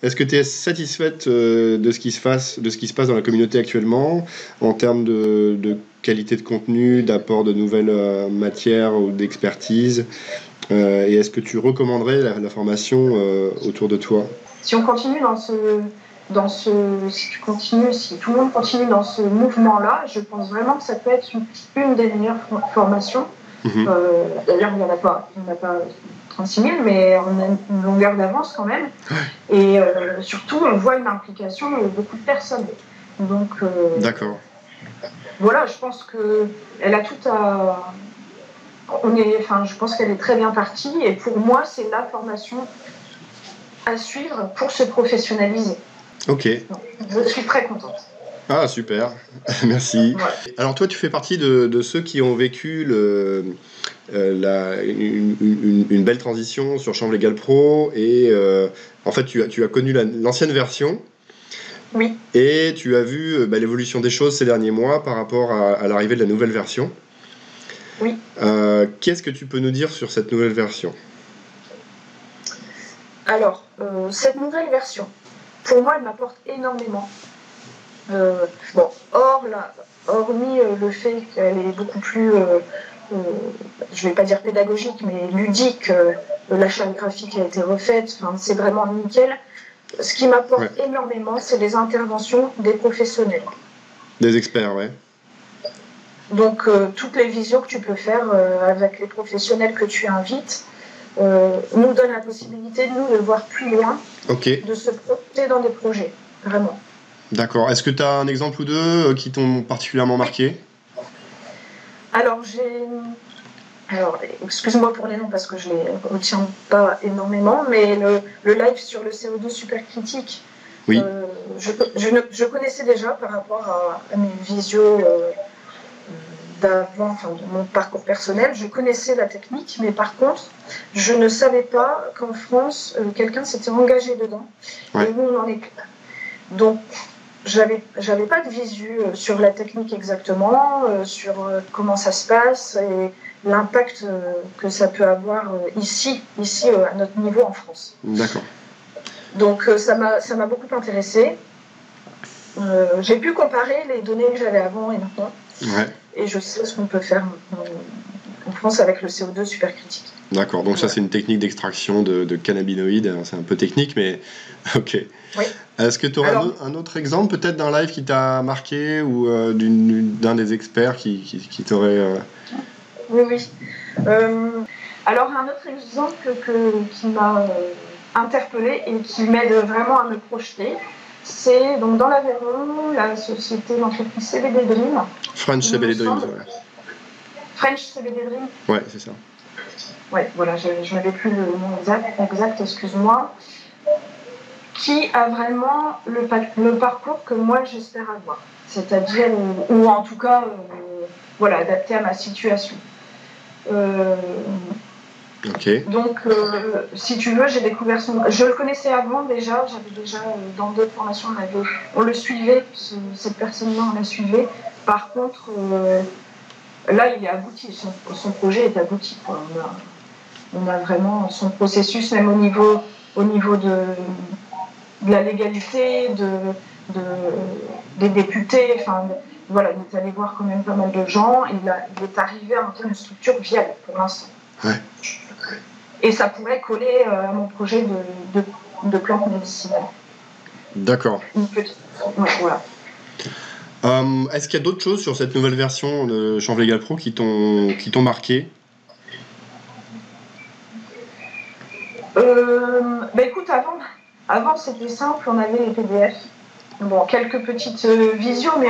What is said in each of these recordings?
Est-ce que tu es satisfaite de ce qui se passe dans la communauté actuellement, en termes de qualité de contenu, d'apport de nouvelles matières ou d'expertise et est-ce que tu recommanderais la formation autour de toi? Si on continue si tout le monde continue dans ce mouvement-là, je pense vraiment que ça peut être une des meilleures formations. D'ailleurs, il n'y en a pas 36 000, mais on a une longueur d'avance quand même. Et surtout, on voit une implication de beaucoup de personnes. Donc, d'accord. Voilà, je pense qu'elle a tout à... je pense qu'elle est très bien partie. Et pour moi, c'est la formation à suivre pour se professionnaliser. Ok. Donc, je suis très contente. Ah, super. Merci. Ouais. Alors, toi, tu fais partie de ceux qui ont vécu une belle transition sur Champ Légal Pro et en fait, tu as connu l'ancienne version. Oui. Et tu as vu l'évolution des choses ces derniers mois par rapport à l'arrivée de la nouvelle version. Oui. Qu'est-ce que tu peux nous dire sur cette nouvelle version? Alors, cette nouvelle version, pour moi, elle m'apporte énormément. Hormis le fait qu'elle est beaucoup plus, je ne vais pas dire pédagogique, mais ludique, la charte graphique a été refaite, c'est vraiment nickel. Ce qui m'apporte énormément, c'est les interventions des professionnels. Des experts, ouais. Donc, toutes les visios que tu peux faire avec les professionnels que tu invites nous donnent la possibilité, de voir plus loin, de se projeter dans des projets, vraiment. D'accord. Est-ce que tu as un exemple ou deux qui t'ont particulièrement marqué? Alors, excuse-moi pour les noms parce que je ne les retiens pas énormément, mais le live sur le CO2 supercritique, oui. Je connaissais déjà par rapport à mes visios d'avant, de mon parcours personnel, je connaissais la technique, mais par contre, je ne savais pas qu'en France, quelqu'un s'était engagé dedans, et nous, on en est plus. Donc, j'avais pas de visu sur la technique exactement, sur comment ça se passe et l'impact que ça peut avoir ici à notre niveau en France. D'accord. Donc ça m'a beaucoup intéressée. J'ai pu comparer les données que j'avais avant et maintenant. Ouais. Et je sais ce qu'on peut faire en France avec le CO2 supercritique. D'accord, donc ça c'est une technique d'extraction de cannabinoïdes, c'est un peu technique, mais ok. Oui. Est-ce que tu aurais un autre exemple peut-être d'un live qui t'a marqué ou d'un des experts qui t'aurait... Oui. Alors un autre exemple qui m'a interpellée et qui m'aide vraiment à me projeter, c'est donc dans l'Aveyron, la société, l'entreprise CBD Dream. French CBD Dream, ouais. French CBD Dream. Ouais, c'est ça. Ouais, voilà, je n'avais plus le nom exact, excuse-moi. Qui a vraiment le parcours que moi j'espère avoir. C'est-à-dire, ou en tout cas, adapté à ma situation. Donc, si tu veux, j'ai découvert je le connaissais avant déjà, j'avais déjà dans d'autres formations, on le suivait, cette personne-là, on la suivait. Par contre, là, il est abouti, son projet est abouti, quoi. On a vraiment son processus, même au niveau de la légalité, des députés, il est allé voir quand même pas mal de gens, et il est arrivé à monter une structure viable pour l'instant. Ouais. Et ça pourrait coller à mon projet de plantes médicinales. D'accord. Voilà. Est-ce qu'il y a d'autres choses sur cette nouvelle version de Champ Légal Pro qui t'ont marqué? Écoute, avant c'était simple, on avait les PDF. Bon, quelques petites visions, mais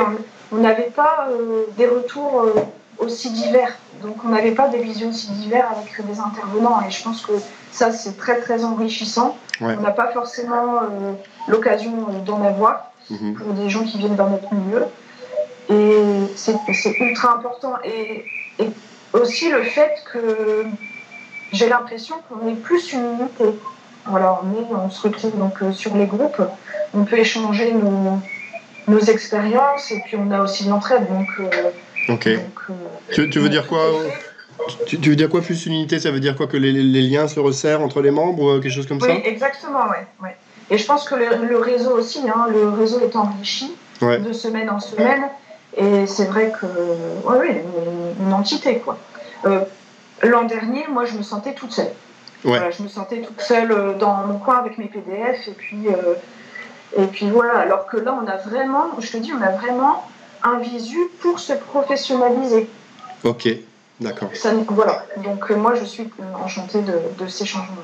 on n'avait pas des retours aussi divers. Donc on n'avait pas des visions aussi divers avec des intervenants. Et je pense que ça, c'est très très enrichissant. Ouais. On n'a pas forcément l'occasion d'en avoir pour des gens qui viennent dans notre milieu. Et c'est ultra important. Et aussi le fait que j'ai l'impression qu'on est plus une unité. Voilà, on se retrouve donc sur les groupes, on peut échanger nos expériences et puis on a aussi de l'entraide. Ok. Tu veux dire quoi? Tu veux dire quoi plus une unité? Ça veut dire quoi, que les liens se resserrent entre les membres ou quelque chose comme ça? Oui, exactement, ouais. Et je pense que le réseau aussi, hein, le réseau est enrichi de semaine en semaine. Et c'est vrai que, une entité, quoi. L'an dernier, moi, je me sentais toute seule. Voilà, je me sentais toute seule dans mon coin avec mes PDF. Et puis voilà, alors que là, on a vraiment un visu pour se professionnaliser. Ok, d'accord. Voilà, donc moi, je suis enchantée de ces changements.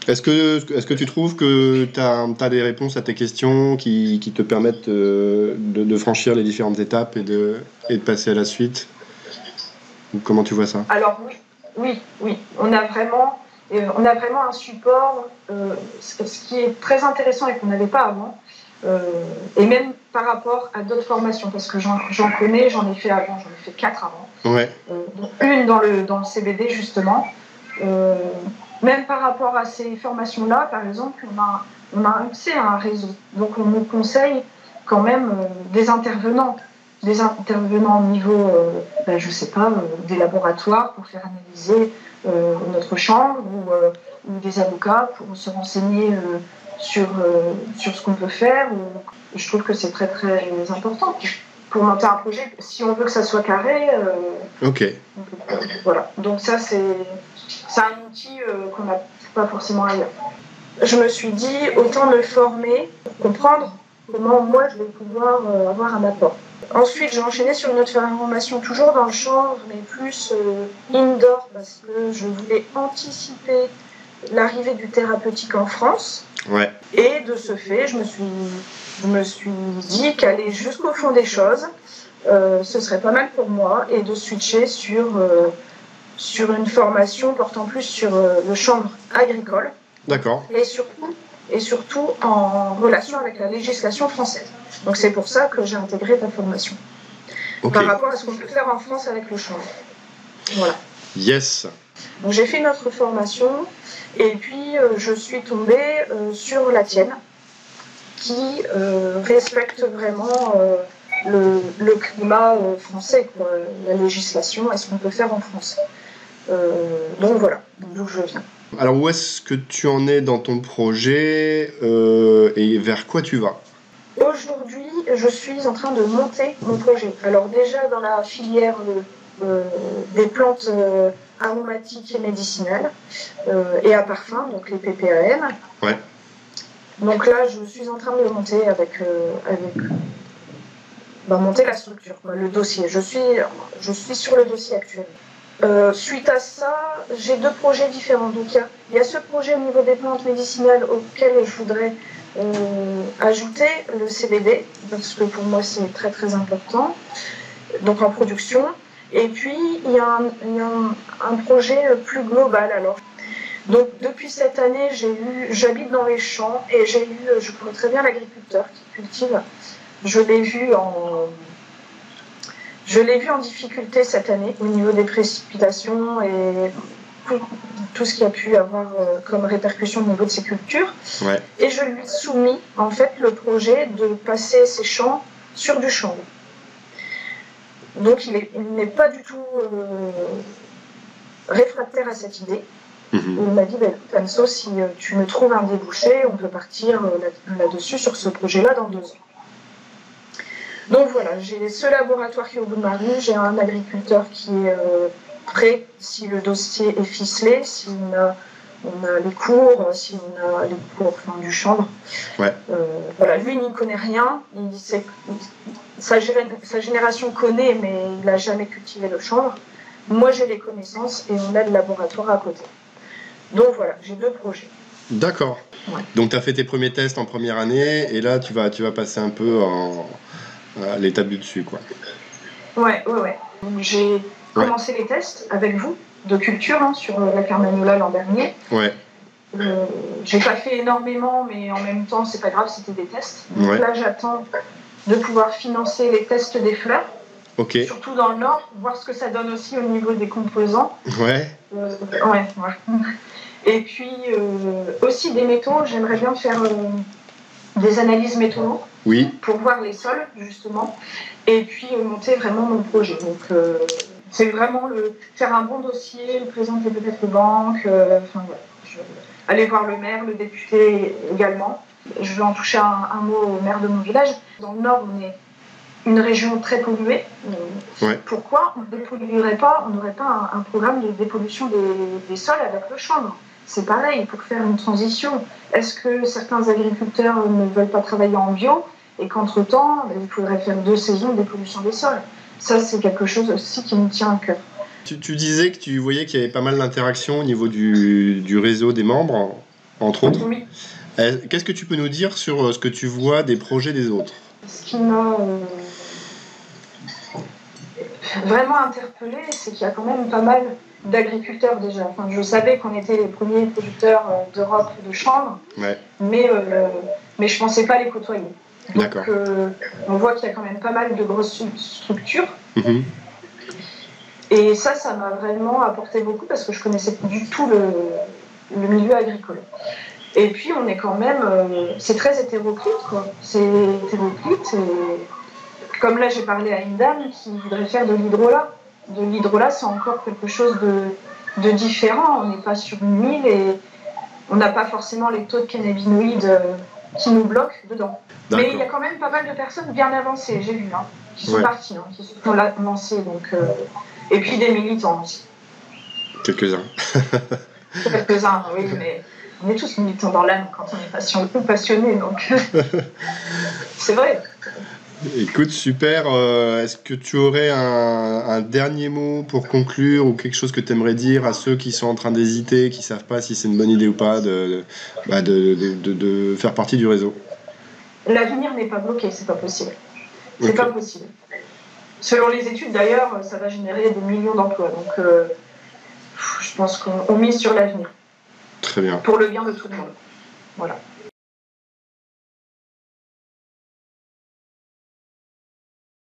Est-ce que tu trouves que tu as des réponses à tes questions qui te permettent de franchir les différentes étapes et de passer à la suite? Comment tu vois ça? Alors oui. On a vraiment un support, ce qui est très intéressant et qu'on n'avait pas avant, et même par rapport à d'autres formations, parce que j'en connais, j'en ai fait avant, j'en ai fait 4 avant. Ouais. Donc une dans le CBD justement. Même par rapport à ces formations-là, par exemple, on a accès à un réseau. Donc on nous conseille quand même des intervenants au niveau, je sais pas, des laboratoires pour faire analyser notre chambre ou des avocats pour se renseigner sur ce qu'on peut faire. Je trouve que c'est très très important pour monter un projet. Si on veut que ça soit carré, ok. Voilà. Donc ça c'est un outil qu'on n'a pas forcément ailleurs. Je me suis dit autant me former pour comprendre comment moi je vais pouvoir avoir un apport. Ensuite, j'ai enchaîné sur une autre formation toujours dans le chanvre, mais plus indoor, parce que je voulais anticiper l'arrivée du thérapeutique en France. Ouais. Et de ce fait, je me suis dit qu'aller jusqu'au fond des choses, ce serait pas mal pour moi, et de switcher sur une formation portant plus sur le chanvre agricole. D'accord. Et surtout en relation avec la législation française. Donc c'est pour ça que j'ai intégré ta formation. Okay. Par rapport à ce qu'on peut faire en France avec le chanvre. Voilà. Yes. Donc j'ai fait notre formation et puis je suis tombée sur la tienne qui respecte vraiment le climat français, quoi, la législation et ce qu'on peut faire en France. Donc voilà, d'où je viens. Alors où est-ce que tu en es dans ton projet et vers quoi tu vas? Aujourd'hui, je suis en train de monter mon projet. Alors déjà dans la filière des plantes aromatiques et médicinales et à parfum, donc les PPAM. Ouais. Donc là, je suis en train de monter monter la structure, quoi, le dossier. Je suis sur le dossier actuellement. Suite à ça, j'ai 2 projets différents. Donc il y a ce projet au niveau des plantes médicinales auquel je voudrais ajouter le CBD, parce que pour moi c'est très très important, donc en production. Et puis il y a un projet plus global. Alors, donc depuis cette année, j'habite dans les champs et je connais très bien l'agriculteur qui cultive. Je l'ai vu en difficulté cette année au niveau des précipitations et tout ce qui a pu avoir comme répercussion au niveau de ses cultures. Ouais. Et je lui ai soumis en fait le projet de passer ses champs sur du chanvre. Donc il n'est pas du tout réfractaire à cette idée. Il m'a dit, Anso, si tu me trouves un débouché, on peut partir là-dessus sur ce projet-là dans 2 ans. Donc voilà, j'ai ce laboratoire qui est au bout de ma rue, j'ai un agriculteur qui est prêt si le dossier est ficelé, si on a les cours, si on a les cours du chanvre. Ouais. Voilà, lui, il n'y connaît rien. Sa génération connaît, mais il n'a jamais cultivé le chanvre. Moi, j'ai les connaissances et on a le laboratoire à côté. Donc voilà, j'ai 2 projets. D'accord. Ouais. Donc tu as fait tes premiers tests en première année et là, tu vas passer un peu à l'étape du dessus, quoi. Ouais. Donc j'ai commencé les tests avec vous de culture sur la Carmagnola l'an dernier. Ouais. J'ai pas fait énormément, mais en même temps, c'est pas grave, c'était des tests. Donc là, j'attends de pouvoir financer les tests des fleurs. Ok. Surtout dans le Nord, voir ce que ça donne aussi au niveau des composants. Ouais. Ouais. Et puis aussi des métaux, j'aimerais bien faire des analyses métaux. Oui. Pour voir les sols, justement, et puis monter vraiment mon projet. Donc, c'est vraiment faire un bon dossier, le présenter peut-être aux banques, aller voir le maire, le député également, Je vais en toucher un mot au maire de mon village. Dans le Nord, on est une région très polluée. Ouais. Pourquoi on ne dépolluerait pas, on n'aurait pas un programme de dépollution des sols avec le chanvre? C'est pareil, pour faire une transition. Est-ce que certains agriculteurs ne veulent pas travailler en bio et qu'entre-temps, il faudrait faire 2 saisons de dépollution des sols? Ça, c'est quelque chose aussi qui nous tient à cœur. Tu disais que tu voyais qu'il y avait pas mal d'interactions au niveau du réseau des membres, entre autres. Oui. Qu'est-ce que tu peux nous dire sur ce que tu vois des projets des autres? Ce qui m'a vraiment interpellée, c'est qu'il y a quand même pas mal d'agriculteurs déjà. Enfin, je savais qu'on était les premiers producteurs d'Europe de chanvre, Ouais. mais je ne pensais pas les côtoyer. Donc D'accord. on voit qu'il y a quand même pas mal de grosses structures. Mmh. Et ça m'a vraiment apporté beaucoup parce que je connaissais pas du tout le milieu agricole. Et puis on est quand même, c'est très hétéroclite quoi. C'est hétéroclite et comme là j'ai parlé à une dame qui voudrait faire de l'hydrolat. De l'hydrolat c'est encore quelque chose de différent. On n'est pas sur une île et on n'a pas forcément les taux de cannabinoïdes qui nous bloquent dedans. D'accord. Mais il y a quand même pas mal de personnes bien avancées, j'ai vu, qui sont Ouais. parties, qui se sont lancées. Donc, et puis des militants aussi. Quelques-uns. Quelques-uns, oui, mais on est tous militants dans l'âme quand on est passionné, donc c'est vrai. Écoute, super. Est-ce que tu aurais un dernier mot pour conclure ou quelque chose que tu aimerais dire à ceux qui sont en train d'hésiter, qui ne savent pas si c'est une bonne idée ou pas de faire partie du réseau? L'avenir n'est pas bloqué, c'est pas possible. C'est Ok. pas possible. Selon les études d'ailleurs, ça va générer des millions d'emplois. Donc je pense qu'on mise sur l'avenir. Très bien. Pour le bien de tout le monde. Voilà.